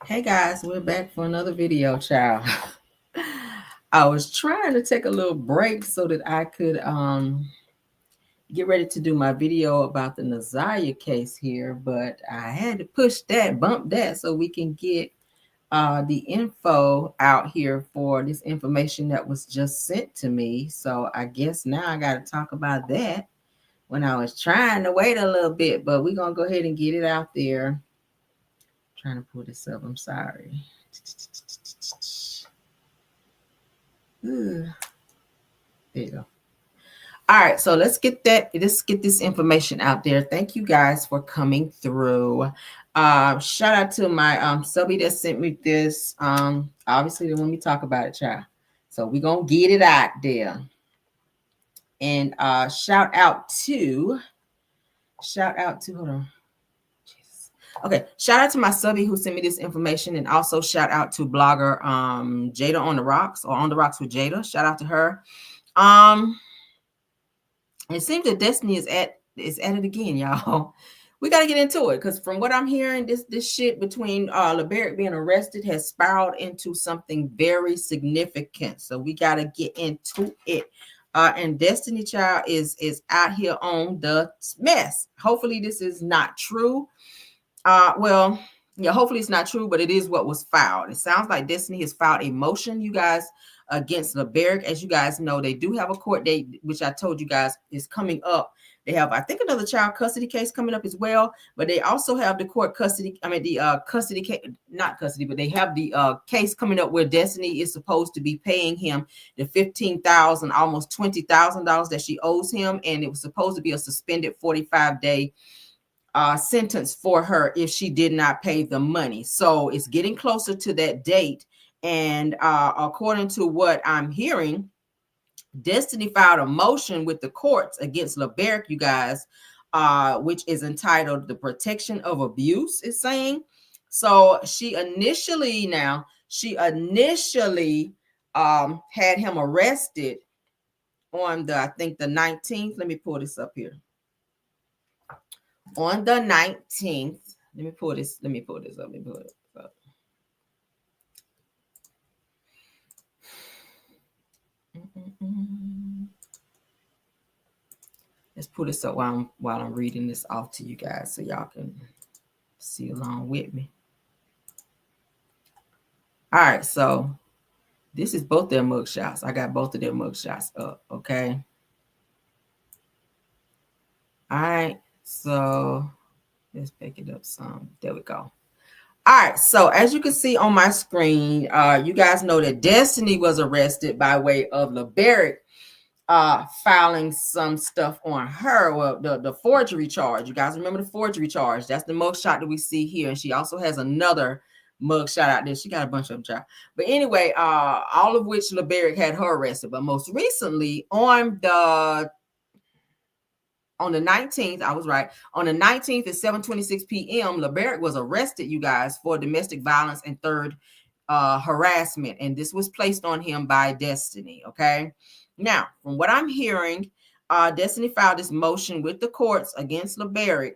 Hey guys, we're back for another video, child. I was trying to take a little break so that I could get ready to do my video about the Nazaya case here, but I had to bump that so we can get the info out here for this information that was just sent to me. So I guess now I got to talk about that when I was trying to wait a little bit, but we're going to go ahead and get it out there. Trying to pull this up. I'm sorry. There you go. All right, so let's get this information out there. Thank you guys for coming through. Shout out to my subby that sent me this. Obviously, they want me to talk about it, child. So we're gonna get it out there. And shout out to hold on. Okay, shout out to my subby who sent me this information, and also shout out to blogger Jada on the Rocks, or On the Rocks with Jada. Shout out to her. It seems that Destiny is at it again, y'all. We got to get into it because from what I'm hearing, this shit between LeBaric being arrested has spiraled into something very significant. So we got to get into it. And Destiny Child is out here on the mess. Hopefully this is not true. Well, yeah, hopefully it's not true, but it is what was filed. It sounds like Destiny has filed a motion, you guys, against LeBaric. As you guys know, they do have a court date, which I told you guys is coming up. They have, I think, another child custody case coming up as well, but they also have the court custody. I mean, the custody case, not custody, but they have the case coming up where Destiny is supposed to be paying him the $15,000, almost $20,000 that she owes him, and it was supposed to be a suspended 45-day sentence for her if she did not pay the money. So it's getting closer to that date. And according to what I'm hearing, Destiny filed a motion with the courts against LeBaric, you guys, which is entitled The Protection of Abuse, is saying. So she initially had him arrested on I think the 19th. Let me pull this up here. On the 19th, let me pull this up. Let's pull this up while I'm reading this off to you guys so y'all can see along with me. All right, so this is both their mugshots. I got both of their mugshots up, okay? All right, so let's pick it up some. There we go. All right, so as you can see on my screen, you guys know that Destiny was arrested by way of LeBaric filing some stuff on her. Well, the forgery charge. You guys remember the forgery charge? That's the mugshot that we see here. And she also has another mugshot out there. She got a bunch of them, child. But anyway, all of which LeBaric had her arrested. But most recently, on the 19th, I was right. On the 19th at 7:26 p.m., LeBaric was arrested, you guys, for domestic violence and third harassment. And this was placed on him by Destiny, okay? Now, from what I'm hearing, Destiny filed this motion with the courts against LeBaric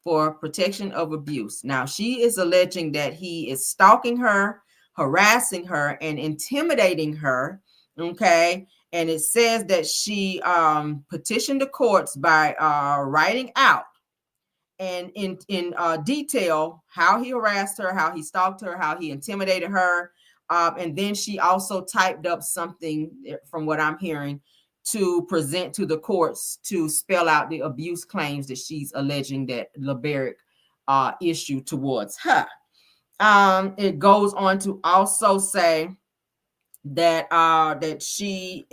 for protection of abuse. Now, she is alleging that he is stalking her, harassing her, and intimidating her, okay? And it says that she petitioned the courts by writing out and in detail how he harassed her, how he stalked her, how he intimidated her. And then she also typed up something, from what I'm hearing, to present to the courts to spell out the abuse claims that she's alleging that LeBaric issued towards her. It goes on to also say that she's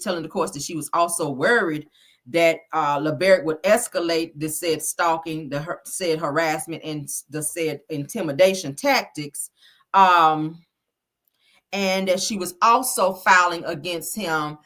telling the courts that she was also worried that LeBaric would escalate the said stalking, the said harassment, and the said intimidation tactics. And that she was also filing against him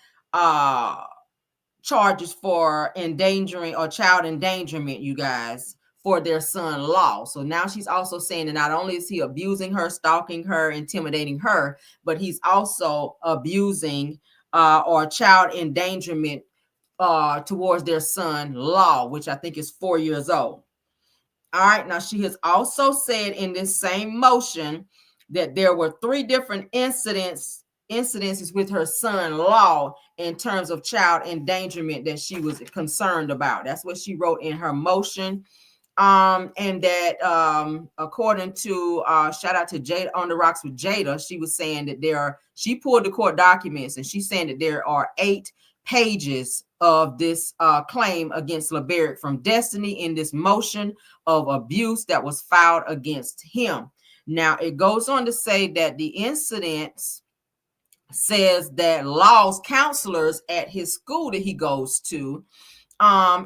charges for endangering or child endangerment, you guys, for their son-in-law. So now she's also saying that not only is he abusing her, stalking her, intimidating her, but he's also abusing or child endangerment towards their son-in-law, which I think is 4 years old. All right. Now, she has also said in this same motion that there were 3 different incidences with her son-in-law in terms of child endangerment that she was concerned about. That's what she wrote in her motion. And that according to shout out to Jada on the Rocks with Jada, she was saying that she pulled the court documents and she's saying that there are 8 pages of this claim against LeBerick from Destiny in this motion of abuse that was filed against him. Now it goes on to say that the incidents says that Law's counselors at his school that he goes to,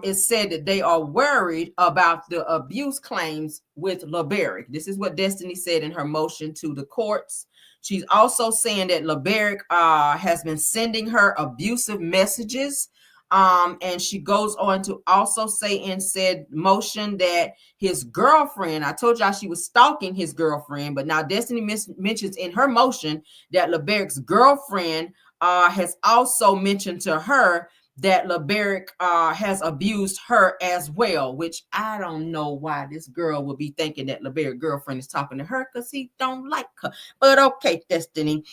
it said that they are worried about the abuse claims with LeBerick. This is what Destiny said in her motion to the courts. She's also saying that LeBerick has been sending her abusive messages. And she goes on to also say in said motion that his girlfriend, I told y'all she was stalking his girlfriend, but now Destiny mentions in her motion that LeBerick's girlfriend has also mentioned to her that LeBerick has abused her as well, which I don't know why this girl would be thinking that LeBerick's girlfriend is talking to her because he don't like her. But okay, Destiny.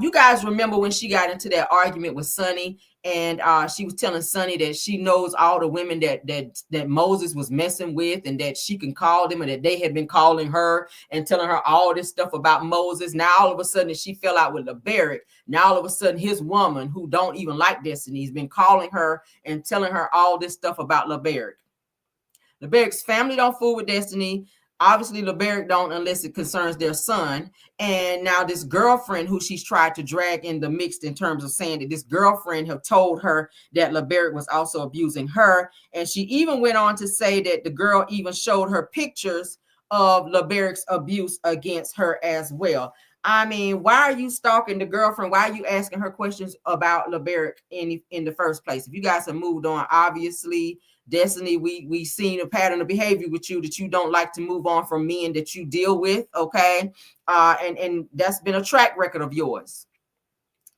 You guys remember when she got into that argument with Sonny, and she was telling Sonny that she knows all the women that Moses was messing with, and that she can call them, and that they had been calling her and telling her all this stuff about Moses. Now all of a sudden she fell out with LeBerick. Now all of a sudden his woman, who don't even like Destiny, has been calling her and telling her all this stuff about LeBerick. LeBerick's family don't fool with Destiny. Obviously, LeBerick don't unless it concerns their son. And now this girlfriend who she's tried to drag in the mix in terms of saying that this girlfriend have told her that LeBerick was also abusing her. And she even went on to say that the girl even showed her pictures of LeBerick's abuse against her as well. I mean, why are you stalking the girlfriend? Why are you asking her questions about LeBerick in the first place? If you guys have moved on, obviously, Destiny, we seen a pattern of behavior with you that you don't like to move on from men that you deal with, okay? And that's been a track record of yours.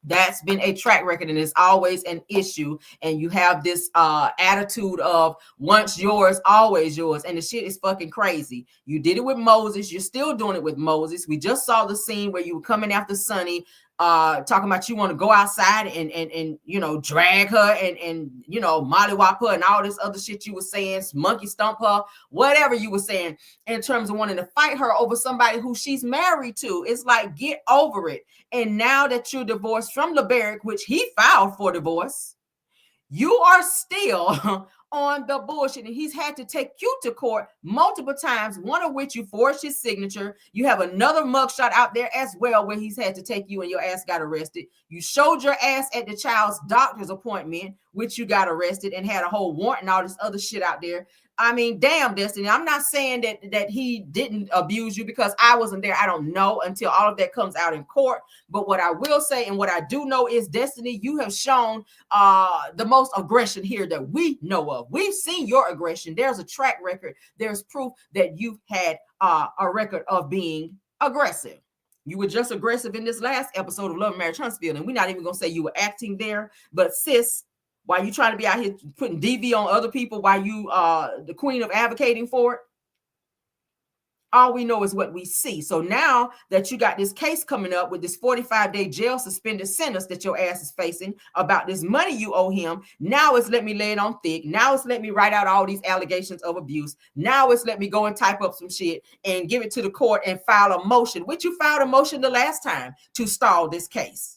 That's been a track record, and it's always an issue. And you have this attitude of once yours, always yours. And the shit is fucking crazy. You did it with Moses. You're still doing it with Moses. We just saw the scene where you were coming after Sonny, talking about you want to go outside and you know, drag her and you know, mollywop her and all this other shit you were saying, monkey stump her, whatever you were saying, in terms of wanting to fight her over somebody who she's married to. It's like, get over it. And now that you're divorced from LeBerick, which he filed for divorce, you are still on the bullshit, and he's had to take you to court multiple times, one of which you forged his signature. You have another mugshot out there as well where he's had to take you and your ass got arrested. You showed your ass at the child's doctor's appointment, which you got arrested and had a whole warrant and all this other shit out there. I mean, damn, Destiny. I'm not saying that he didn't abuse you because I wasn't there. I don't know until all of that comes out in court. But what I will say and what I do know is, Destiny, you have shown the most aggression here that we know of. We've seen your aggression. There's a track record. There's proof that you've had a record of being aggressive. You were just aggressive in this last episode of Love and Marriage Huntsville, and we're not even going to say you were acting there. But sis, why you trying to be out here putting DV on other people while you the queen of advocating for it? All we know is what we see. So now that you got this case coming up with this 45-day jail suspended sentence that your ass is facing about this money you owe him, now it's let me lay it on thick. Now it's let me write out all these allegations of abuse. Now it's let me go and type up some shit and give it to the court and file a motion, which you filed a motion the last time to stall this case.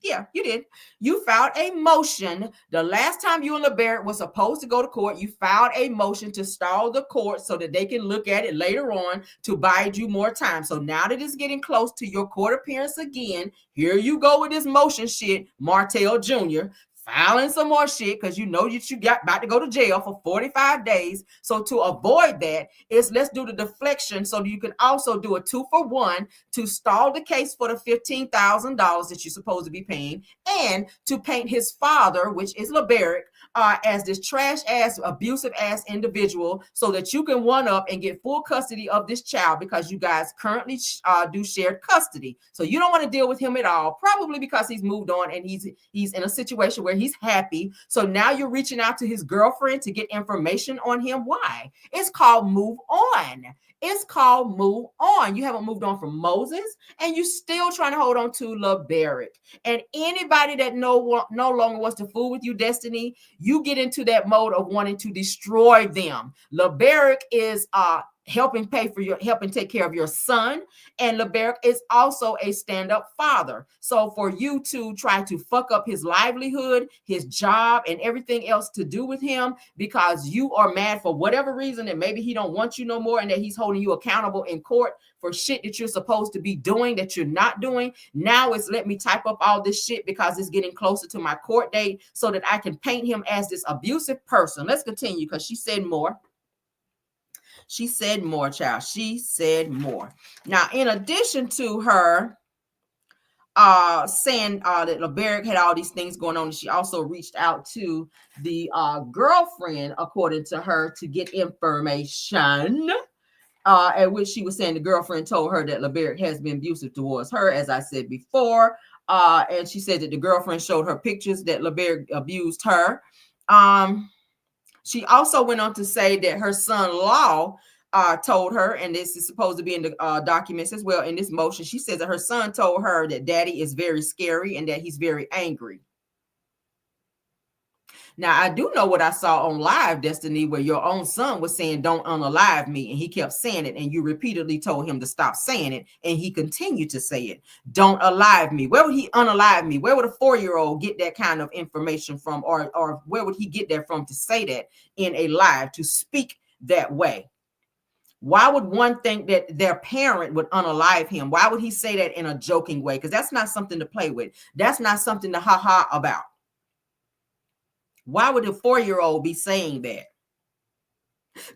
Yeah, you did. You filed a motion. The last time you and LeBerick were supposed to go to court, you filed a motion to stall the court so that they can look at it later on to bide you more time. So now that it's getting close to your court appearance again, here you go with this motion shit, Martell Jr., filing some more shit because you know that you got about to go to jail for 45 days. So to avoid that, is let's do the deflection so that you can also do a 2-for-1 to stall the case for the $15,000 that you're supposed to be paying, and to paint his father, which is LeBerick, as this trash ass, abusive ass individual, so that you can one up and get full custody of this child, because you guys currently do shared custody. So you don't want to deal with him at all, probably because he's moved on and he's in a situation where he's happy. So now you're reaching out to his girlfriend to get information on him. Why? It's called move on. It's called move on. You haven't moved on from Moses, and you're still trying to hold on to LeBerick. And anybody that no longer wants to fool with you, Destiny, you get into that mode of wanting to destroy them. LeBerick is helping take care of your son, and LeBerick is also a stand-up father. So for you to try to fuck up his livelihood, his job, and everything else to do with him because you are mad for whatever reason, that maybe he don't want you no more, and that he's holding you accountable in court for shit that you're supposed to be doing that you're not doing. Now it's let me type up all this shit because it's getting closer to my court date so that I can paint him as this abusive person. Let's continue, because she said more. She said more, child. She said more. Now, in addition to her saying that LeBerick had all these things going on, she also reached out to the girlfriend, according to her, to get information. At which she was saying the girlfriend told her that LeBerick has been abusive towards her, as I said before. And she said that the girlfriend showed her pictures that LeBerick abused her. She also went on to say that her son-in-law told her, and this is supposed to be in the documents as well in this motion, she says that her son told her that daddy is very scary and that he's very angry. Now, I do know what I saw on live, Destiny, where your own son was saying, don't unalive me. And he kept saying it. And you repeatedly told him to stop saying it. And he continued to say it. Don't alive me. Where would he unalive me? Where would a 4-year-old get that kind of information from? Or where would he get that from to say that in a live, to speak that way? Why would one think that their parent would unalive him? Why would he say that in a joking way? Because that's not something to play with. That's not something to ha-ha about. Why would a 4-year-old be saying that?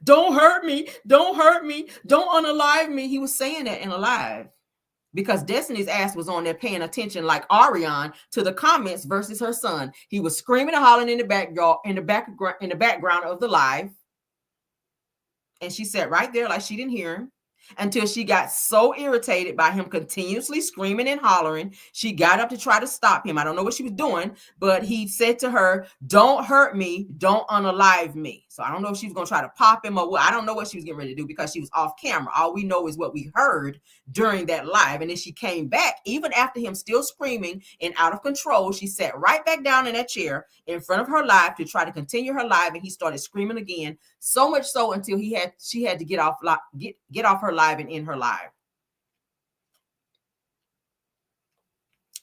Don't hurt me. Don't hurt me. Don't unalive me. He was saying that in a live because Destiny's ass was on there paying attention like Ariane to the comments versus her son. He was screaming and hollering in the background of the live. And she sat right there like she didn't hear him until she got so irritated by him continuously screaming and hollering. She got up to try to stop him. I don't know what she was doing, but he said to her, don't hurt me. Don't unalive me. So I don't know if she was going to try to pop him or what. I don't know what she was getting ready to do because she was off camera. All we know is what we heard during that live. And then she came back, even after him still screaming and out of control. She sat right back down in that chair in front of her live to try to continue her live. And he started screaming again, so much so until she had to get off her live and in her live.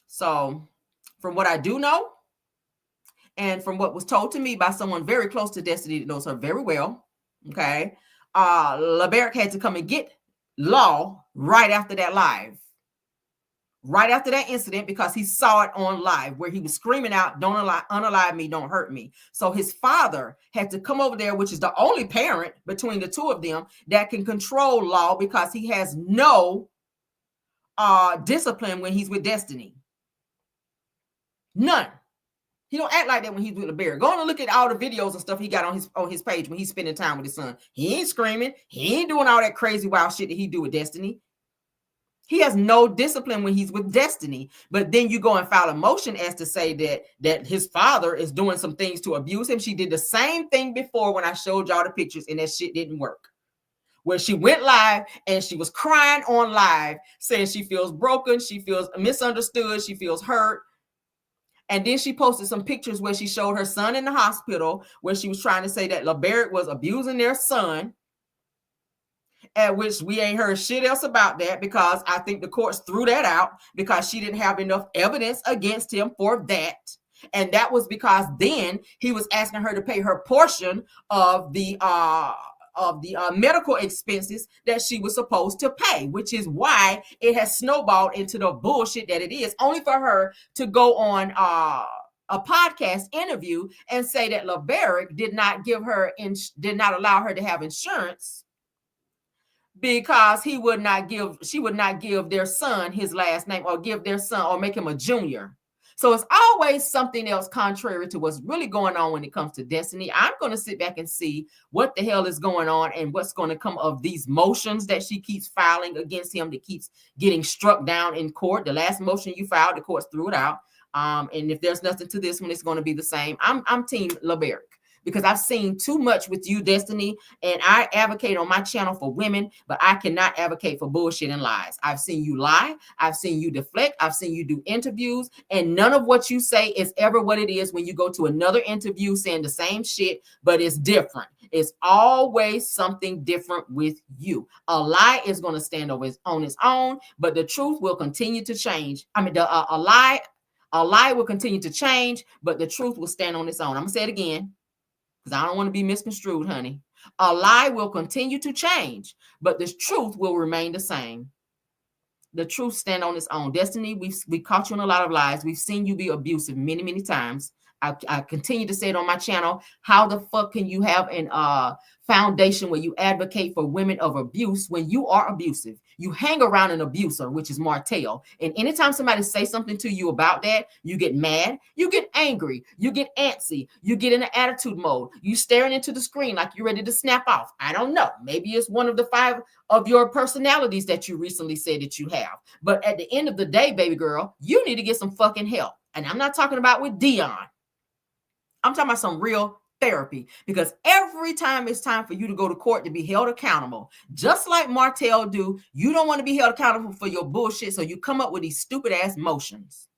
So from what I do know, and from what was told to me by someone very close to Destiny that knows her very well, okay, LeBerick had to come and get Law right after that live, right after that incident, because he saw it on live where he was screaming out, don't unalive me, don't hurt me. So his father had to come over there, which is the only parent between the two of them that can control Law, because he has no discipline when he's with Destiny. None. He don't act like that when he's with LeBerick. Go on and look at all the videos and stuff he got on his page when he's spending time with his son. He ain't screaming. He ain't doing all that crazy wild shit that he do with Destiny. He has no discipline when he's with Destiny. But then you go and file a motion as to say that his father is doing some things to abuse him. She did the same thing before when I showed y'all the pictures, and that shit didn't work. Where she went live and she was crying on live, saying she feels broken, she feels misunderstood, she feels hurt. And then she posted some pictures where she showed her son in the hospital, where she was trying to say that LeBerick was abusing their son, at which we ain't heard shit else about that, because I think the courts threw that out because she didn't have enough evidence against him for that. And that was because then he was asking her to pay her portion of the medical expenses that she was supposed to pay, which is why it has snowballed into the bullshit that it is, only for her to go on a podcast interview and say that LeBerick did not allow her to have insurance because she would not give their son his last name, or give their son, or make him a junior. So it's always something else contrary to what's really going on when it comes to Destiny. I'm going to sit back and see what the hell is going on and what's going to come of these motions that she keeps filing against him, that keeps getting struck down in court. The last motion you filed, the courts threw it out. And if there's nothing to this one, it's going to be the same. I'm Team LeBerick, because I've seen too much with you, Destiny, and I advocate on my channel for women, but I cannot advocate for bullshit and lies. I've seen you lie. I've seen you deflect. I've seen you do interviews, and none of what you say is ever what it is when you go to another interview saying the same shit, but it's different. It's always something different with you. A lie is going to stand on its own, but the truth will continue to change. I mean, a lie will continue to change, but the truth will stand on its own. I'm going to say it again, because I don't want to be misconstrued, honey. A lie will continue to change, but the truth will remain the same. The truth stand on its own. Destiny, we caught you in a lot of lies. We've seen you be abusive many, many times. I continue to say it on my channel. How the fuck can you have an foundation where you advocate for women of abuse when you are abusive? You hang around an abuser, which is Martell. And anytime somebody says something to you about that, you get mad, you get angry, you get antsy, you get in an attitude mode. You staring into the screen like you're ready to snap off. I don't know. Maybe it's one of the 5 of your personalities that you recently said that you have. But at the end of the day, baby girl, you need to get some fucking help. And I'm not talking about with Dion. I'm talking about some real therapy, because every time it's time for you to go to court to be held accountable, just like Martell do, you don't want to be held accountable for your bullshit, so you come up with these stupid ass motions.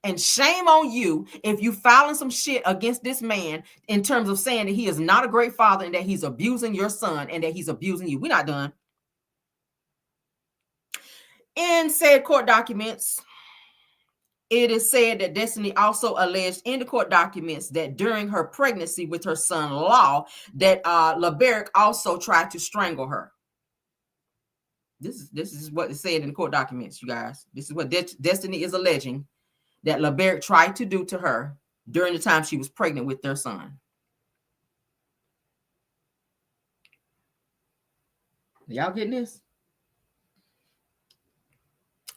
And shame on you if you filing some shit against this man in terms of saying that he is not a great father and that he's abusing your son and that he's abusing you. We're not done. In said court documents, it is said that Destiny also alleged in the court documents that during her pregnancy with her son Law, that LeBerick also tried to strangle her. This is what it said in the court documents, you guys. This is what Destiny is alleging that LeBerick tried to do to her during the time she was pregnant with their son. Y'all getting this?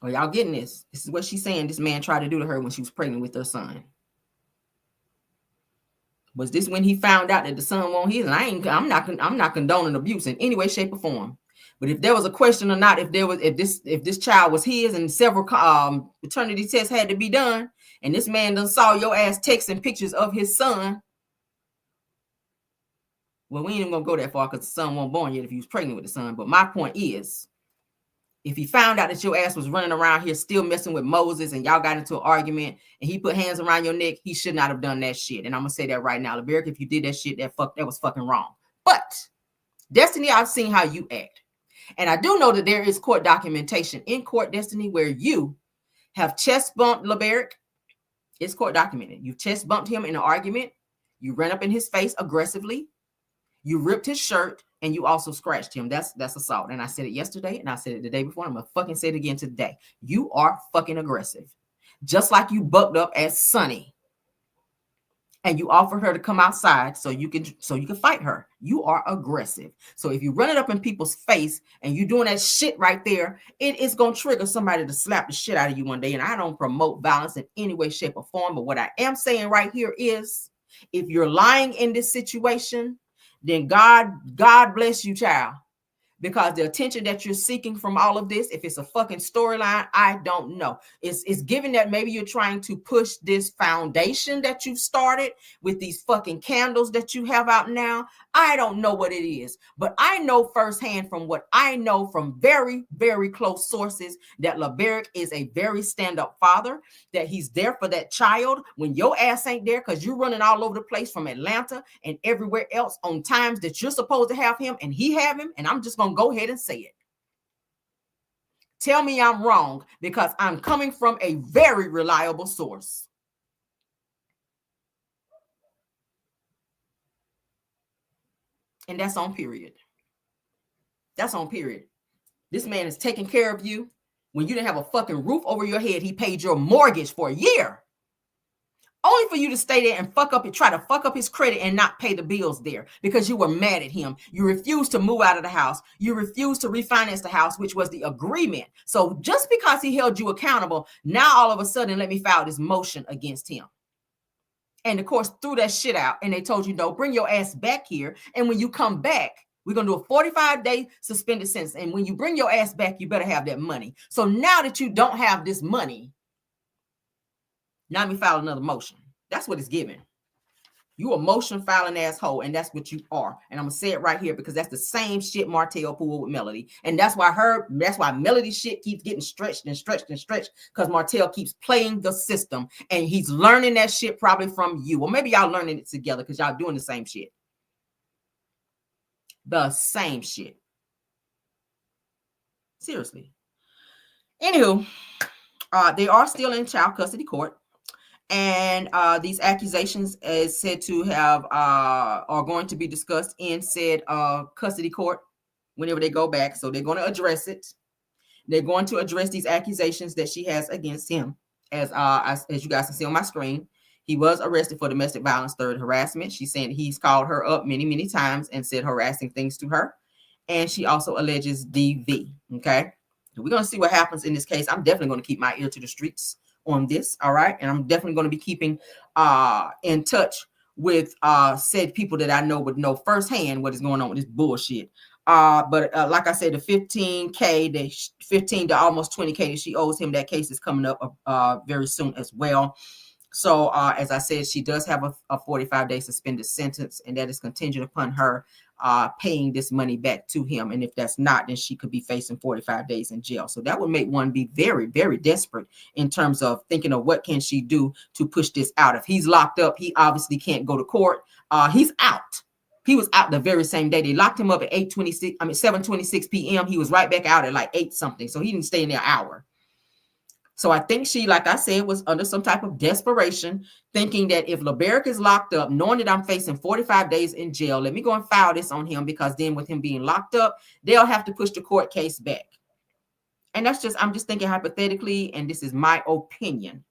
Are y'all getting this? This is what she's saying this man tried to do to her when she was pregnant with her son. Was this when he found out that the son won't his? And I'm not condoning abuse in any way, shape, or form. But if there was a question or not, if this child was his, and several paternity tests had to be done, and this man done saw your ass texting pictures of his son, well, we ain't even gonna go that far because the son wasn't born yet if he was pregnant with the son. But my point is, if he found out that your ass was running around here still messing with Moses and y'all got into an argument and he put hands around your neck, he should not have done that shit. And I'm gonna say that right now, LeBerick, if you did that shit, that was fucking wrong. But Destiny, I've seen how you act. And I do know that there is court documentation in court, Destiny, where you have chest bumped LeBerick. It's court documented. You chest bumped him in an argument. You ran up in his face aggressively. You ripped his shirt, and you also scratched him. That's assault. And I said it yesterday, and I said it the day before. I'm going to fucking say it again today. You are fucking aggressive. Just like you bucked up at Sunny, and you offered her to come outside so you can fight her. You are aggressive. So if you run it up in people's face and you doing that shit right there, it is going to trigger somebody to slap the shit out of you one day. And I don't promote violence in any way, shape, or form. But what I am saying right here is, if you're lying in this situation, then God bless you, child. Because the attention that you're seeking from all of this, if it's a fucking storyline, I don't know. It's given that maybe you're trying to push this foundation that you've started with these fucking candles that you have out now. I don't know what it is, but I know firsthand from what I know from very, very close sources that LeBerick is a very stand-up father, that he's there for that child when your ass ain't there because you're running all over the place from Atlanta and everywhere else on times that you're supposed to have him and he have him. And I'm just going to go ahead and say it. Tell me I'm wrong, because I'm coming from a very reliable source. And that's on period. That's on period. This man is taking care of you. When you didn't have a fucking roof over your head, he paid your mortgage for a year. Only for you to stay there and try to fuck up his credit and not pay the bills there because you were mad at him. You refused to move out of the house. You refused to refinance the house, which was the agreement. So just because he held you accountable, now all of a sudden, let me file this motion against him. And of course, threw that shit out. And they told you, no, bring your ass back here. And when you come back, we're going to do a 45-day suspended sentence. And when you bring your ass back, you better have that money. So now that you don't have this money, Now let me file another motion. That's what it's giving. You a motion filing asshole, and that's what you are. And I'm gonna say it right here because that's the same shit Martell pulled with Melody, and that's why Melody shit keeps getting stretched and stretched and stretched because Martell keeps playing the system, and he's learning that shit probably from you, or maybe y'all learning it together because y'all doing the same shit. The same shit. Seriously. Anywho, they are still in child custody court. And these accusations is said to have are going to be discussed in said custody court whenever they go back. So they're going to address it. They're going to address these accusations that she has against him. As you guys can see on my screen, he was arrested for domestic violence, third harassment. She's saying he's called her up many, many times and said harassing things to her. And she also alleges DV. Okay. We're going to see what happens in this case. I'm definitely going to keep my ear to the streets on this. All right. And I'm definitely going to be keeping in touch with said people that I know would know firsthand what is going on with this bullshit. But like I said, the 15K, the 15 to almost 20K that she owes him, that case is coming up very soon as well. So as I said, she does have a 45-day suspended sentence, and that is contingent upon her paying this money back to him. And if that's not, then she could be facing 45 days in jail. So that would make one be very, very desperate in terms of thinking of what can she do to push this out. If he's locked up, he obviously can't go to court. He's out. He was out the very same day. They locked him up at 7:26 p.m. He was right back out at like 8 something. So he didn't stay in there an hour. So I think she, like I said, was under some type of desperation, thinking that if LeBerick is locked up, knowing that I'm facing 45 days in jail, let me go and file this on him, because then with him being locked up, they'll have to push the court case back. And I'm just thinking hypothetically, and this is my opinion.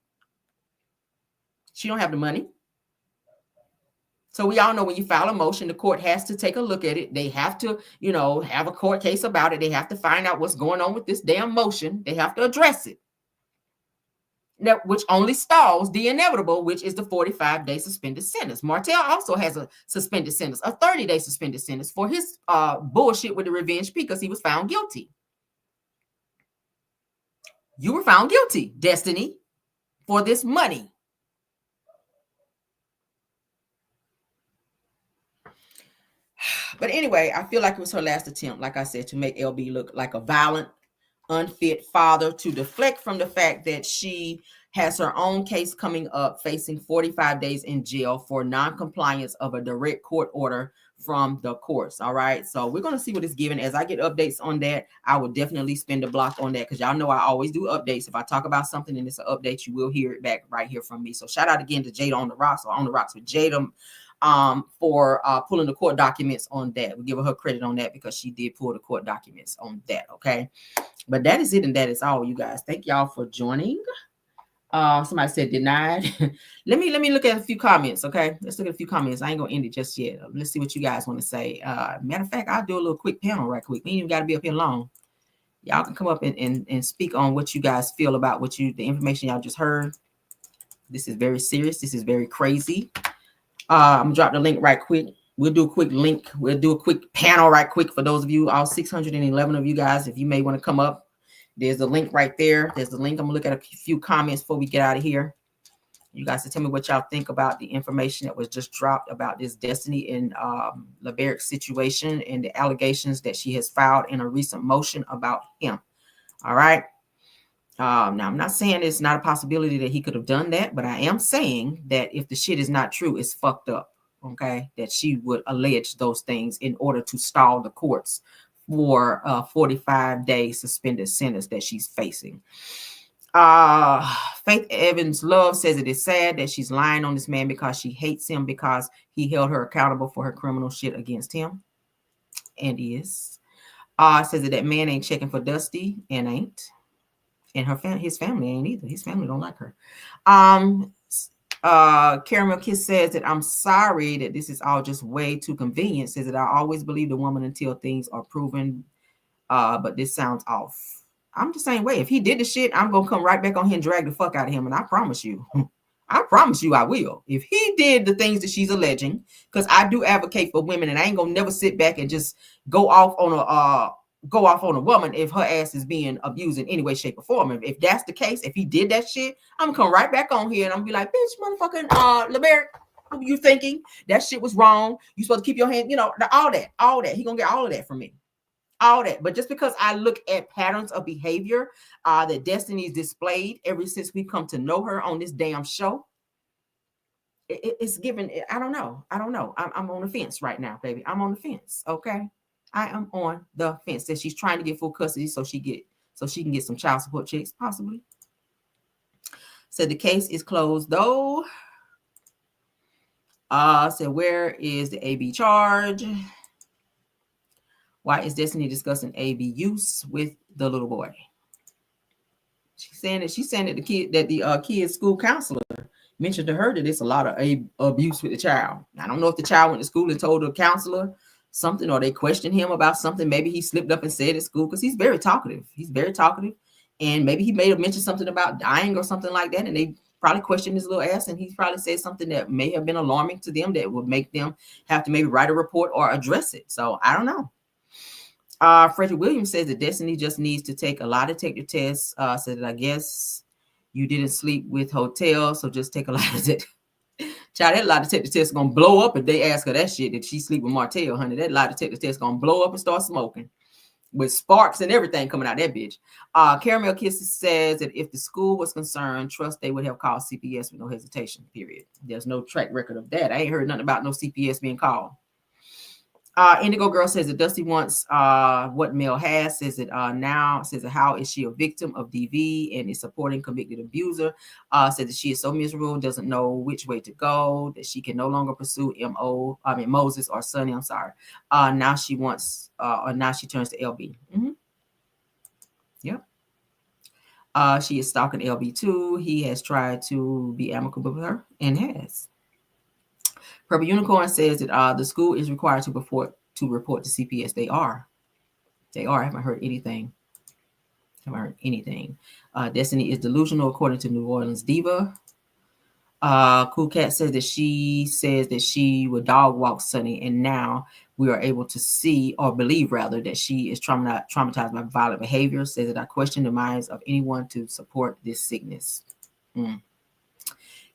She don't have the money. So we all know when you file a motion, the court has to take a look at it. They have to, have a court case about it. They have to find out what's going on with this damn motion. They have to address it. Which only stalls the inevitable, which is the 45-day suspended sentence. Martell also has a suspended sentence, a 30-day suspended sentence for his bullshit with the revenge because he was found guilty. You were found guilty, Destiny, for this money. But anyway, I feel like it was her last attempt, like I said, to make LB look like a violent, unfit father, to deflect from the fact that she has her own case coming up, facing 45 days in jail for non-compliance of a direct court order from the courts. All right. So we're going to see what it's given. As I get updates on that, I will definitely spend a block on that, because y'all know I always do updates. If I talk about something and it's an update, you will hear it back right here from me. So shout out again to Jada on the Rocks, or On the Rocks with Jada, for pulling the court documents on that. We give her credit on that because she did pull the court documents on that. Okay. But that is it, and that is all, you guys. Thank y'all for joining. Somebody said denied. let me look at a few comments. Okay, let's look at a few comments. I ain't gonna end it just yet. Let's see what you guys want to say. Matter of fact, I'll do a little quick panel right quick. We ain't even got to be up here long. Y'all can come up and speak on what you guys feel about the information y'all just heard. This is very serious. This is very crazy. I'm gonna drop the link right quick. We'll do a quick link. We'll do a quick panel right quick for those of you, all 611 of you guys. If you may want to come up, there's a link right there. There's the link. I'm gonna look at a few comments before we get out of here. You guys can tell me what y'all think about the information that was just dropped about this Destiny and LeBerick situation and the allegations that she has filed in a recent motion about him. All right. Now, I'm not saying it's not a possibility that he could have done that, but I am saying that if the shit is not true, it's fucked up. Okay, that she would allege those things in order to stall the courts for a 45-day suspended sentence that she's facing. Faith Evans Love says it is sad that she's lying on this man because she hates him because he held her accountable for her criminal shit against him, and is. Says that man ain't checking for Dusty, and ain't. And his family ain't either. His family don't like her. Caramel Kiss says that I'm sorry that this is all just way too convenient. Says that I always believe the woman until things are proven. But this sounds off. I'm the same way. If he did the shit, I'm gonna come right back on here and drag the fuck out of him. And I promise you, I will. If he did the things that she's alleging, because I do advocate for women, and I ain't gonna never sit back and just go off on go off on a woman if her ass is being abused in any way, shape, or form. If that's the case, if he did that shit, I'm gonna come right back on here and I'm gonna be like, bitch, motherfucking LeBert, what were you thinking? That shit was wrong. You supposed to keep your hand, all that. He gonna get all of that from me. All that. But just because I look at patterns of behavior that Destiny's displayed ever since we come to know her on this damn show, it's given. I don't know. I'm on the fence right now, baby. I'm on the fence. Okay. I am on the fence. That she's trying to get full custody so she can get some child support checks, possibly. Said the case is closed though. Said where is the AB charge? Why is Destiny discussing AB use with the little boy? She's saying that the kid's school counselor mentioned to her that it's a lot of abuse with the child. I don't know if the child went to school and told the counselor something, or they questioned him about something. Maybe he slipped up and said at school, because he's very talkative. And maybe he may have mentioned something about dying or something like that, and they probably questioned his little ass, and he probably said something that may have been alarming to them that would make them have to maybe write a report or address it. So I don't know. Frederick Williams says that Destiny just needs to take a lie detector test. Said that I guess you didn't sleep with Hotel, so just take a lie detector. Child, that lie detector test is gonna blow up if they ask her that shit. If she sleep with Martell, honey, that lie detector test is gonna blow up and start smoking with sparks and everything coming out that bitch. Caramel Kisses says that if the school was concerned, trust they would have called CPS with no hesitation. Period. There's no track record of that. I ain't heard nothing about no CPS being called. Indigo Girl says that Dusty wants what Mel has. Says that now says that how is she a victim of DV and is supporting convicted abuser? Says that she is so miserable, doesn't know which way to go, that she can no longer pursue Moses or Sonny. I'm sorry. Now she wants or now she turns to LB. Mm-hmm. Yep. She is stalking LB too. He has tried to be amicable with her and has. Purple Unicorn says that the school is required to report to CPS. They are. I haven't heard anything. Destiny is delusional, according to New Orleans Diva. Cool Cat says that she would dog walk Sonny, and now we are able to see or believe rather that she is traumatized by violent behavior. Says that I question the minds of anyone to support this sickness.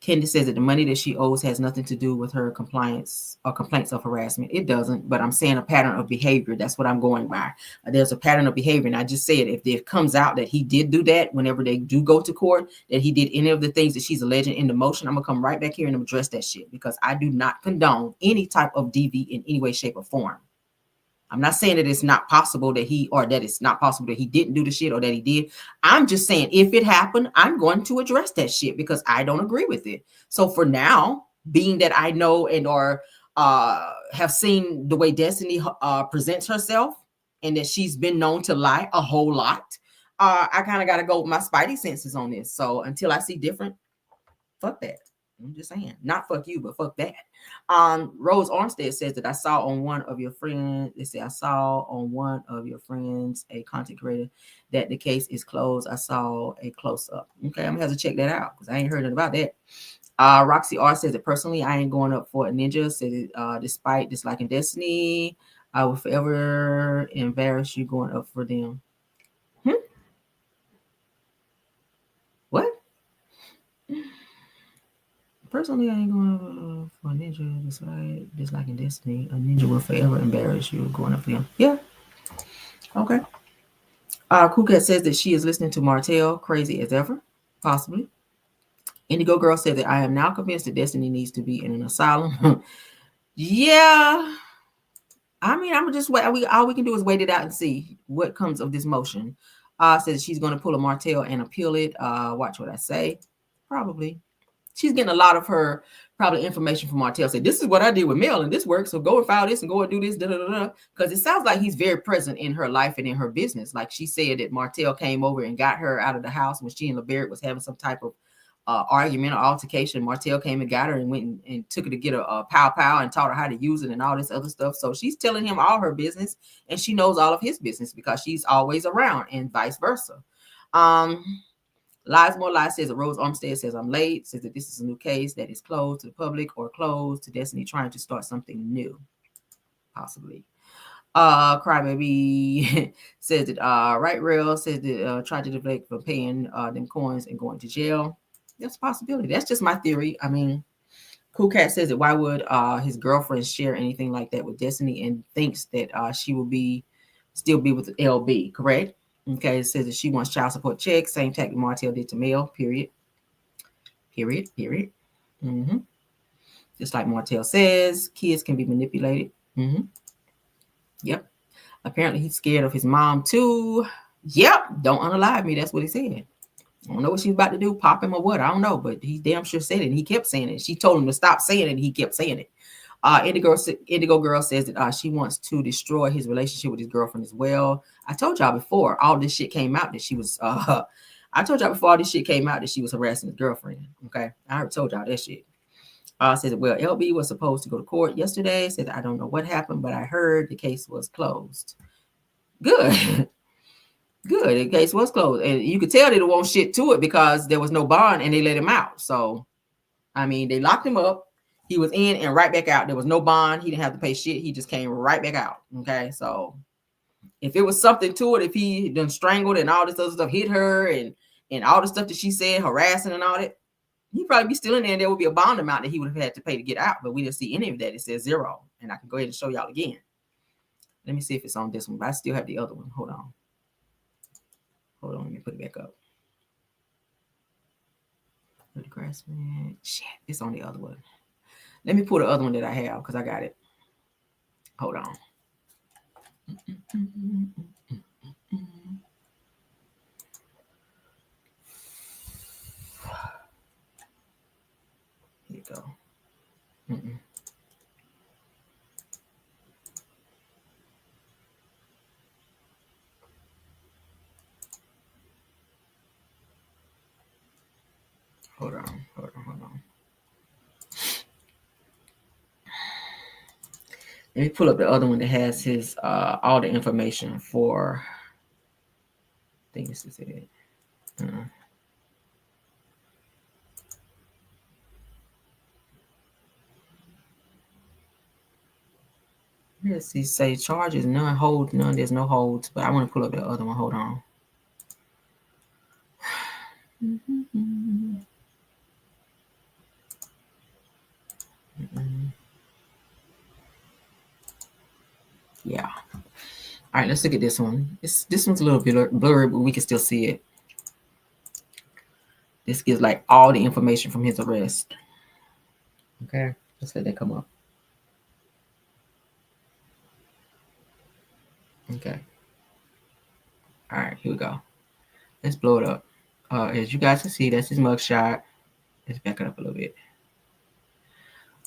Kendi says that the money that she owes has nothing to do with her compliance or complaints of harassment. It doesn't, but I'm saying a pattern of behavior. That's what I'm going by. There's a pattern of behavior. And I just said, if it comes out that he did do that, whenever they do go to court, that he did any of the things that she's alleging in the motion, I'm going to come right back here and address that shit, because I do not condone any type of DV in any way, shape, or form. I'm not saying that it's not possible that it's not possible that he didn't do the shit or that he did. I'm just saying if it happened, I'm going to address that shit because I don't agree with it. So for now, being that I know and or have seen the way Destiny presents herself and that she's been known to lie a whole lot, I kind of got to go with my spidey senses on this. So until I see different, fuck that. I'm just saying, not fuck you, but fuck that. Rose Armstead says that I saw on one of your friends, a content creator, that the case is closed. I saw a close-up. Okay, I'm gonna have to check that out because I ain't heard anything about that. Roxy R says that personally, I ain't going up for a ninja. Said despite disliking Destiny, I will forever embarrass you going up for them. What? Personally, I ain't going for a ninja. Despite disliking Destiny, a ninja will forever embarrass you going up for them. Yeah. Okay. Kukat says that she is listening to Martell, crazy as ever, possibly. Indigo Girl said that I am now convinced that Destiny needs to be in an asylum. Yeah. I mean, I'm just wait. All we can do is wait it out and see what comes of this motion. Says she's going to pull a Martell and appeal it. Watch what I say. Probably. She's getting a lot of her probably information from Martell. Say, this is what I did with Mel and this works. So go and file this and go and do this. Because it sounds like he's very present in her life and in her business. Like she said that Martell came over and got her out of the house when she and LeBarrett was having some type of argument or altercation. Martell came and got her and went and took her to get a pow and taught her how to use it and all this other stuff. So she's telling him all her business and she knows all of his business because she's always around and vice versa. Lies More Lies says that Rose Armstead says I'm late, says that this is a new case that is closed to the public or closed to Destiny trying to start something new, possibly. Crybaby says that Right Rail says that tried to deflect from paying them coins and going to jail. That's a possibility. That's just my theory. I mean, Cool Cat says that why would his girlfriend share anything like that with Destiny, and thinks that she will still be with LB, correct? Okay, it says that she wants child support checks, same tactic Martell did to Mel, period. Mm-hmm. Just like Martell says, kids can be manipulated. Mm-hmm. Yep. Apparently he's scared of his mom too. Yep. Don't unalive me. That's what he said. I don't know what she's about to do, pop him or what. I don't know, but he damn sure said it. And he kept saying it. She told him to stop saying it, and he kept saying it. Indigo Girl says that she wants to destroy his relationship with his girlfriend as well. I told y'all before all this shit came out that she was. I told y'all before all this shit came out that she was harassing his girlfriend. Okay, I already told y'all that shit. Says well, LB was supposed to go to court yesterday. Said I don't know what happened, but I heard the case was closed. Good. Good. The case was closed. And you could tell they don't want shit to it because there was no bond and they let him out. So, I mean, they locked him up. He was in and right back out. There was no bond. He didn't have to pay shit. He just came right back out. Okay. So, if it was something to it, if he done strangled and all this other stuff, hit her and all the stuff that she said, harassing and all that, he'd probably be still in there, and there would be a bond amount that he would have had to pay to get out. But we didn't see any of that. It says 0. And I can go ahead and show y'all again. Let me see if it's on this one. But I still have the other one. Hold on. Let me put it back up. Shit, it's on the other one. Let me pull the other one that I have because I got it. Hold on. Here you go. Hold on. Let me pull up the other one that has his all the information for. I think this is it. Let's see. Say charges none, hold none. There's no holds, but I want to pull up the other one. Hold on. Yeah. All right, let's look at this one. This one's a little bit blurry, but we can still see it. This gives like all the information from his arrest. Okay, let's let that come up. Okay. All right, here we go. Let's blow it up. As you guys can see, that's his mugshot. Let's back it up a little bit.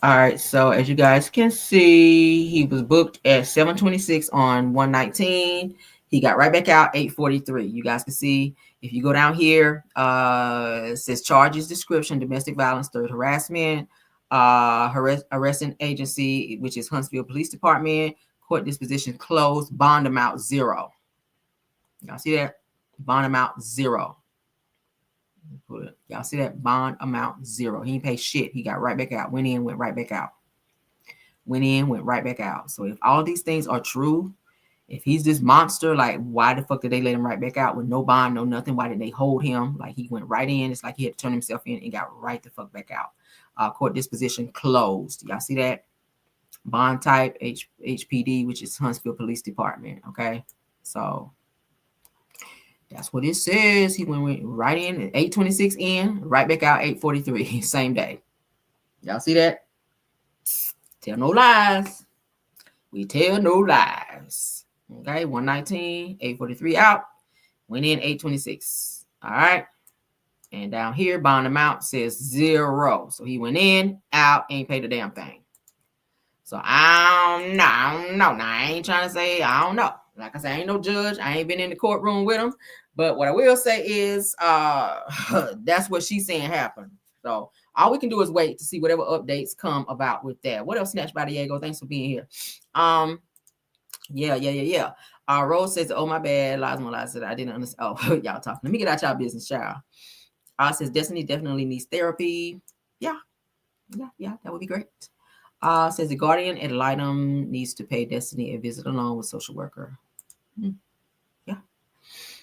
All right, so as you guys can see, he was booked at 7:26 on 119. He got right back out 8:43. You guys can see if you go down here, it says charges description, domestic violence, third harassment, arresting agency, which is Huntsville Police Department, court disposition closed, bond amount 0. Y'all see that? Bond amount 0. Y'all see that? Bond amount 0. He didn't pay shit. He got right back out. Went in, went right back out. Went in, went right back out. So if all these things are true, if he's this monster, like why the fuck did they let him right back out with no bond, no nothing? Why did they hold him? Like he went right in. It's like he had to turn himself in and got right the fuck back out. Court disposition closed. Y'all see that? Bond type HPD, which is Huntsville Police Department. Okay, so that's what it says. He went right in at 8:26 in, right back out 8:43, same day. Y'all see that? Tell no lies. We tell no lies. Okay, 119, 8:43 out. Went in 8:26. All right. And down here, bond amount says 0. So he went in, out, ain't paid a damn thing. So I don't know. Now, I ain't trying to say I don't know. Like I said, I ain't no judge. I ain't been in the courtroom with him. But what I will say is that's what she's saying happened. So all we can do is wait to see whatever updates come about with that. What else, Snatch by Diego? Thanks for being here. Yeah. Rose says, oh, my bad. Lies said I didn't understand. Oh, y'all talking. Let me get out y'all business, child. Says Destiny definitely needs therapy. Yeah, that would be great. Says the guardian ad litem needs to pay Destiny a visit along with social worker. Yeah.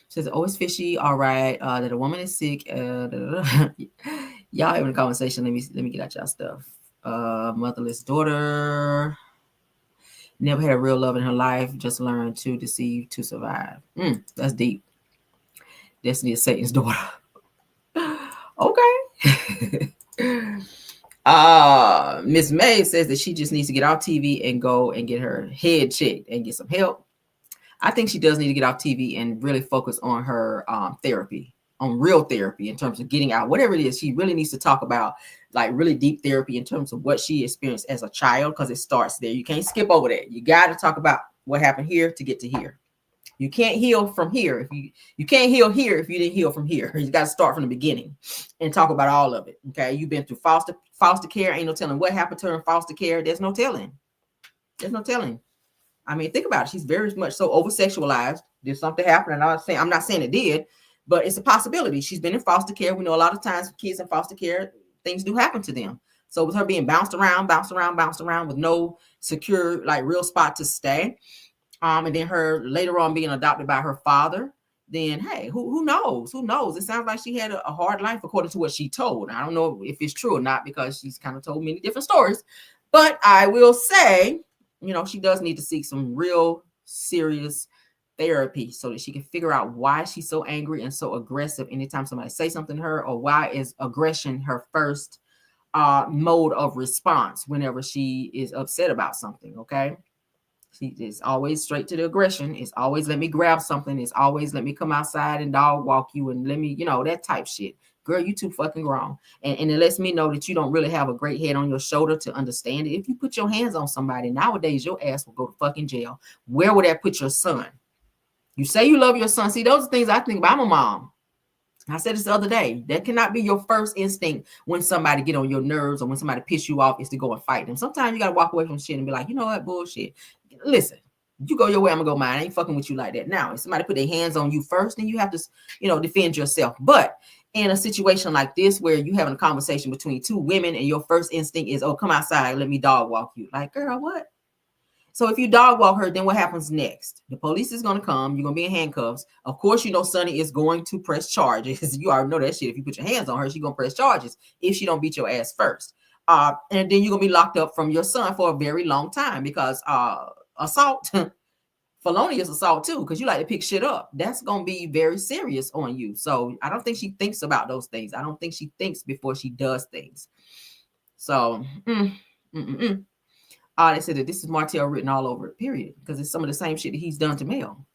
Says always fishy. All right. That a woman is sick. Y'all having a conversation. Let me get out y'all stuff. Motherless daughter. Never had a real love in her life. Just learned to deceive to survive. That's deep. Destiny is Satan's daughter. Okay. Miss May says that she just needs to get off TV and go and get her head checked and get some help. I think she does need to get off TV and really focus on her therapy, on real therapy in terms of getting out, whatever it is. She really needs to talk about like really deep therapy in terms of what she experienced as a child, because it starts there. You can't skip over that. You got to talk about what happened here to get to here. You can't heal from here if you can't heal here if you didn't heal from here. You got to start from the beginning and talk about all of it. Okay, you've been through foster care. Ain't no telling what happened to her in foster care. There's no telling. There's no telling. I mean, think about it. She's very much so over sexualized. Did something happen? And I'm not saying it did, but it's a possibility. She's been in foster care. We know a lot of times kids in foster care, things do happen to them. So with her being bounced around with no secure, like real spot to stay, and then her later on being adopted by her father, then hey, who knows? Who knows? It sounds like she had a hard life according to what she told. I don't know if it's true or not because she's kind of told many different stories, but I will say, she does need to seek some real serious therapy so that she can figure out why she's so angry and so aggressive anytime somebody says something to her, or why is aggression her first mode of response whenever she is upset about something. Okay. It's always straight to the aggression. It's always let me grab something. It's always let me come outside and dog walk you and let me, that type shit. Girl, you too fucking grown. And it lets me know that you don't really have a great head on your shoulder to understand it. If you put your hands on somebody nowadays, your ass will go to fucking jail. Where would that put your son? You say you love your son. See, those are things I think about. I'm a mom. I said this the other day. That cannot be your first instinct when somebody get on your nerves or when somebody piss you off is to go and fight them. Sometimes you got to walk away from shit and be like, you know what, bullshit. Listen, you go your way, I'm going to go mine. I ain't fucking with you like that. Now, if somebody put their hands on you first, then you have to, defend yourself. But in a situation like this where you having a conversation between two women and your first instinct is, oh, come outside, let me dog walk you. Like, girl, what? So if you dog walk her, then what happens next? The police is going to come. You're going to be in handcuffs. Of course, Sonny is going to press charges. You already know that shit. If you put your hands on her, she's going to press charges if she don't beat your ass first. And then you're going to be locked up from your son for a very long time because assault, felonious assault too, because you like to pick shit up. That's going to be very serious on you. So I don't think she thinks about those things. I don't think she thinks before she does things. So, they said that this is Martell written all over it, period, because it's some of the same shit that he's done to Mel.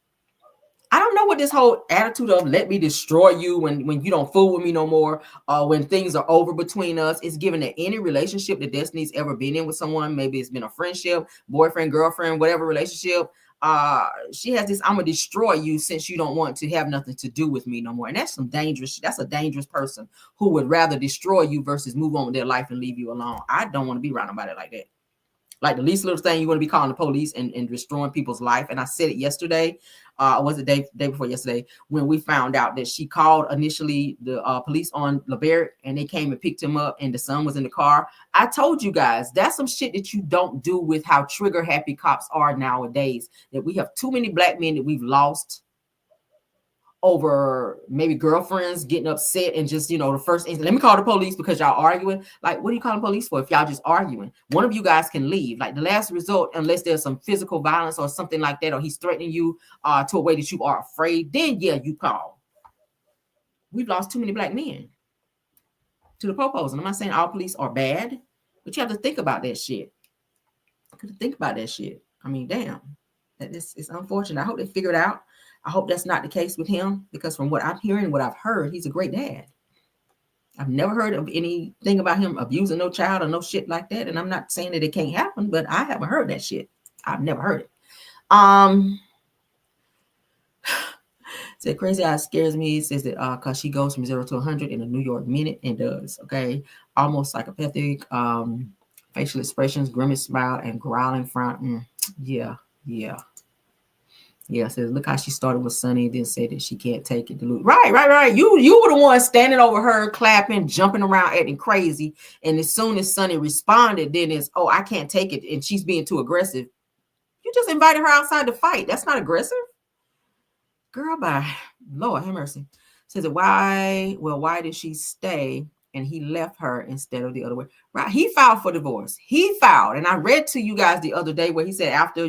I don't know what this whole attitude of let me destroy you when you don't fool with me no more, or when things are over between us is given to any relationship that Destiny's ever been in with someone. Maybe it's been a friendship, boyfriend, girlfriend, whatever relationship. She has this, I'm gonna destroy you since you don't want to have nothing to do with me no more. And that's a dangerous person who would rather destroy you versus move on with their life and leave you alone. I don't want to be around nobody like that. Like the least little thing you want to be calling the police and destroying people's life. And I said it yesterday, was it day before yesterday, when we found out that she called initially the police on LeBert and they came and picked him up and the son was in the car. I told you guys, that's some shit that you don't do with how trigger happy cops are nowadays, that we have too many black men that we've lost over maybe girlfriends getting upset and just, the first instant, let me call the police because y'all arguing. Like, what are you calling police for if y'all just arguing? One of you guys can leave. Like the last resort, unless there's some physical violence or something like that, or he's threatening you to a way that you are afraid, then yeah, you call. We've lost too many black men to the popos. And I'm not saying all police are bad, but you have to think about that shit. I mean, damn, it's unfortunate. I hope they figure it out. I hope that's not the case with him, because from what I'm hearing, what I've heard, he's a great dad. I've never heard of anything about him abusing no child or no shit like that. And I'm not saying that it can't happen, but I haven't heard that shit. I've never heard it. Said Crazy Eyes scares me. Says that because she goes from 0 to 100 in a New York minute and does. Okay. Almost psychopathic. Facial expressions, grimace smile, and growling frown. Yeah. Yeah, says look how she started with Sunny, then said that she can't take it. Right. You were the one standing over her, clapping, jumping around, acting crazy. And as soon as Sunny responded, then it's I can't take it, and she's being too aggressive. You just invited her outside to fight. That's not aggressive. Girl, bye. Lord have mercy. Says why did she stay and he left her instead of the other way? Right. He filed for divorce. He filed. And I read to you guys the other day where he said after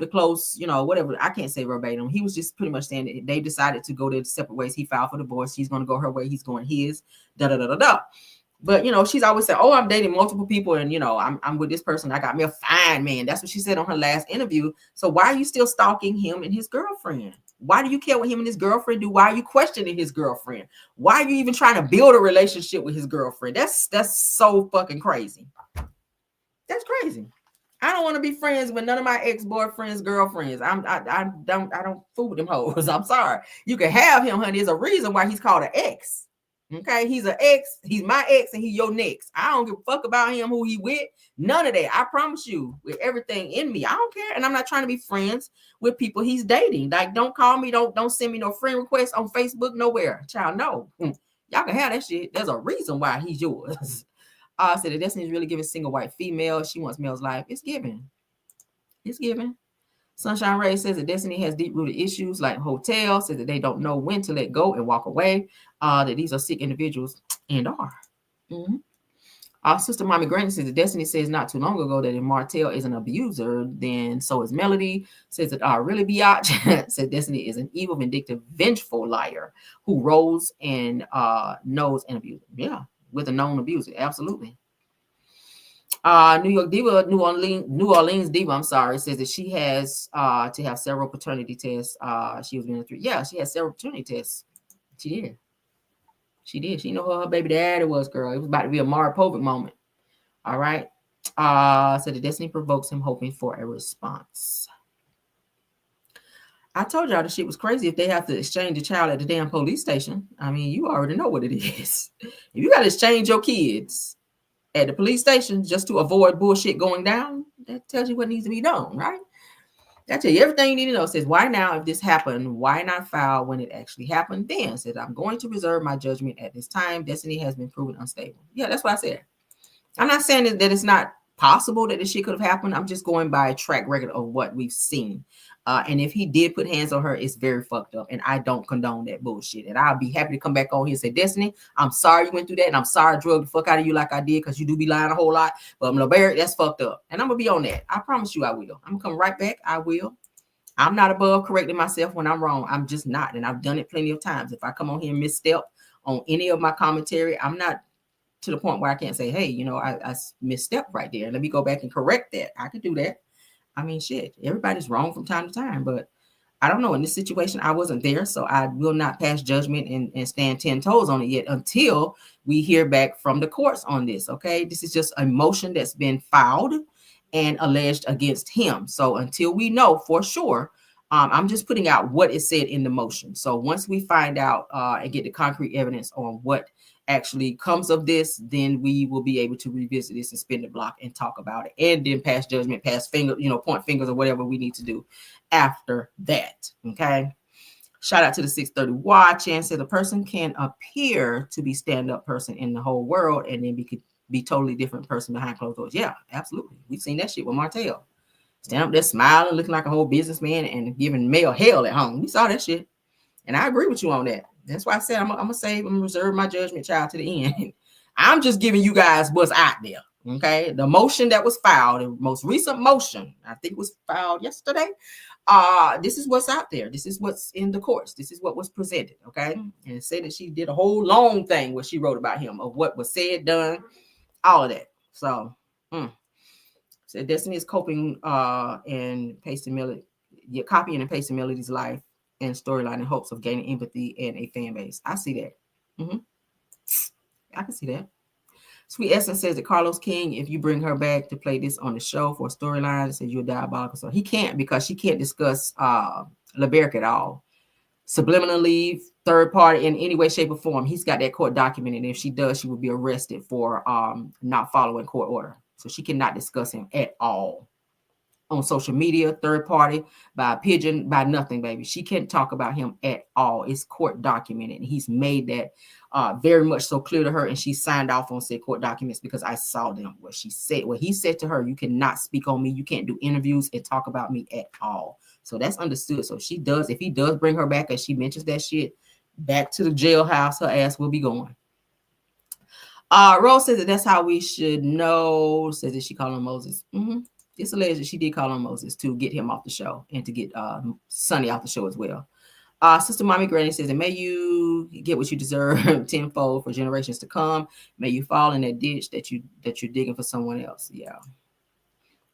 close, whatever. I can't say verbatim. He was just pretty much saying that they decided to go their separate ways. He filed for divorce. She's going to go her way. He's going his. Da da da da da. But she's always said, I'm dating multiple people, and I'm with this person. I got me a fine man. That's what she said on her last interview. So why are you still stalking him and his girlfriend? Why do you care what him and his girlfriend do? Why are you questioning his girlfriend? Why are you even trying to build a relationship with his girlfriend? That's so fucking crazy. That's crazy. I don't want to be friends with none of my ex-boyfriends' girlfriends. I don't fool with them hoes. I'm sorry. You can have him, honey. There's a reason why he's called an ex. Okay, he's an ex. He's my ex, and he's your next. I don't give a fuck about him, who he with. None of that. I promise you, with everything in me, I don't care. And I'm not trying to be friends with people he's dating. Like, don't call me. Don't send me no friend requests on Facebook. Nowhere, child. No, y'all can have that shit. There's a reason why he's yours. Said the Destiny is really giving single white female. She wants male's life. It's given. It's given. Sunshine Ray says that Destiny has deep-rooted issues like hotel, says that they don't know when to let go and walk away, that these are sick individuals and are. Mm-hmm. Our sister Mommy Granny says that Destiny says not too long ago that if Martell is an abuser, then so is Melody. Says that really biatch. Said Destiny is an evil, vindictive, vengeful liar who rolls and knows an abuser. Yeah, with a known abuser. Absolutely. New Orleans Diva, I'm sorry, says that she has to have several paternity tests. She was being she has several paternity tests. She did. She know who her baby daddy was, girl. It was about to be a Mara Povich moment. All right. So the Destiny provokes him, hoping for a response. I told y'all the shit was crazy if they have to exchange a child at the damn police station. I mean, you already know what it is. If you got to exchange your kids at the police station just to avoid bullshit going down, that tells you what needs to be done, right? That tells you everything you need to know. It says, why now if this happened? Why not file when it actually happened? Then says, I'm going to reserve my judgment at this time. Destiny has been proven unstable. Yeah, that's what I said. I'm not saying that it's not possible that this shit could have happened. I'm just going by a track record of what we've seen. And if he did put hands on her, it's very fucked up. And I don't condone that bullshit. And I'll be happy to come back on here and say, Destiny, I'm sorry you went through that. And I'm sorry I drugged the fuck out of you like I did, because you do be lying a whole lot. But LeBarrett, that's fucked up. And I'm going to be on that. I promise you I will. I'm going to come right back. I will. I'm not above correcting myself when I'm wrong. I'm just not. And I've done it plenty of times. If I come on here and misstep on any of my commentary, I'm not to the point where I can't say, hey, I misstepped right there. Let me go back and correct that. I could do that. I mean, shit, everybody's wrong from time to time, but I don't know. In this situation, I wasn't there, so I will not pass judgment and stand 10 toes on it yet until we hear back from the courts on this, okay? This is just a motion that's been filed and alleged against him. So until we know for sure, I'm just putting out what is said in the motion. So once we find out and get the concrete evidence on what actually comes of this, then we will be able to revisit this and spin the block and talk about it, and then pass judgment, pass finger, point fingers or whatever we need to do after that. Okay. Shout out to the 630 Watch and said the person can appear to be stand-up person in the whole world and then be totally different person behind closed doors. Yeah, absolutely. We've seen that shit with Martell. Stand up there smiling, looking like a whole businessman and giving male hell at home. We saw that shit. And I agree with you on that. That's why I said I'm gonna reserve my judgment, child, to the end. I'm just giving you guys what's out there. Okay. The motion that was filed, the most recent motion, I think it was filed yesterday. This is what's out there. This is what's in the courts. This is what was presented. Okay. And it said that she did a whole long thing where she wrote about him, of what was said, done, all of that. So said Destiny is coping and pasting Melody, copying and pasting Melody's life and storyline in hopes of gaining empathy and a fan base. I see that. I can see that. Sweet Essence says that Carlos King, if you bring her back to play this on the show for a storyline, says you're diabolical. So he can't, because she can't discuss LeBerick at all. Subliminally, third party in any way, shape, or form. He's got that court document, and if she does, she will be arrested for not following court order. So she cannot discuss him at all on social media, third party, by a pigeon, by nothing, baby. She can't talk about him at all. It's court documented, and he's made that very much so clear to her, and she signed off on said court documents because I saw them. What she said, what he said to her, you cannot speak on me, you can't do interviews and talk about me at all. So that's understood. So she does, if he does bring her back and she mentions that shit, back to the jailhouse, her ass will be going. Rose says that that's how we should know. Says that she called on Moses. It's alleged that she did call on Moses to get him off the show and to get Sonny off the show as well. Sister Mommy Granny says, and may you get what you deserve tenfold for generations to come. May you fall in that ditch that you're digging for someone else.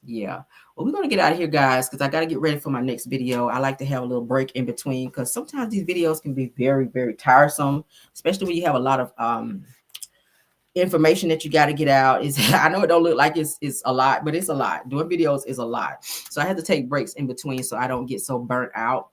Yeah. Well, we're gonna get out of here, guys, because I got to get ready for my next video. I like to have a little break in between because sometimes these videos can be very, very tiresome, especially when you have a lot of information that you got to get out. Is I know it don't look like it's a lot, but it's a lot. Doing videos is a lot, so I have to take breaks in between so I don't get so burnt out.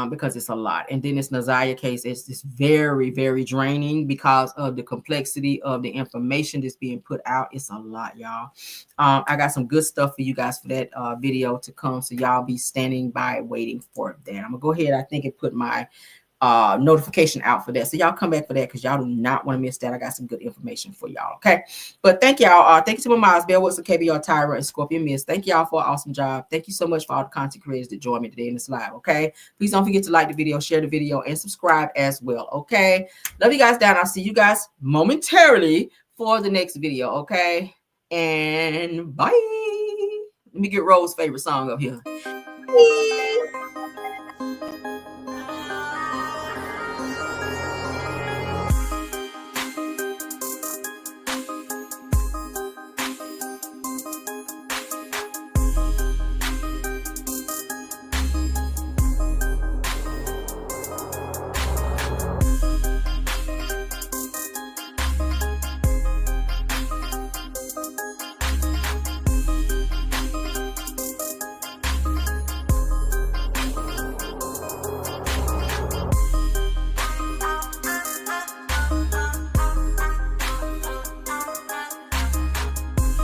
Because it's a lot. And then this Naziah case is just very, very draining because of the complexity of the information that's being put out. It's a lot, y'all. I got some good stuff for you guys for that video to come. So y'all be standing by waiting for that. I'm gonna go ahead, I think, and put my notification out for that. So y'all come back for that because y'all do not want to miss that. I got some good information for y'all. Okay. But thank y'all. Thank you to my Miles, Bell, Wilson, KBR, Tyra, and Scorpion Mist. Thank y'all for an awesome job. Thank you so much for all the content creators that joined me today in this live. Okay. Please don't forget to like the video, share the video, and subscribe as well. Okay. Love you guys down. I'll see you guys momentarily for the next video. Okay. And bye. Let me get Rose's favorite song up here.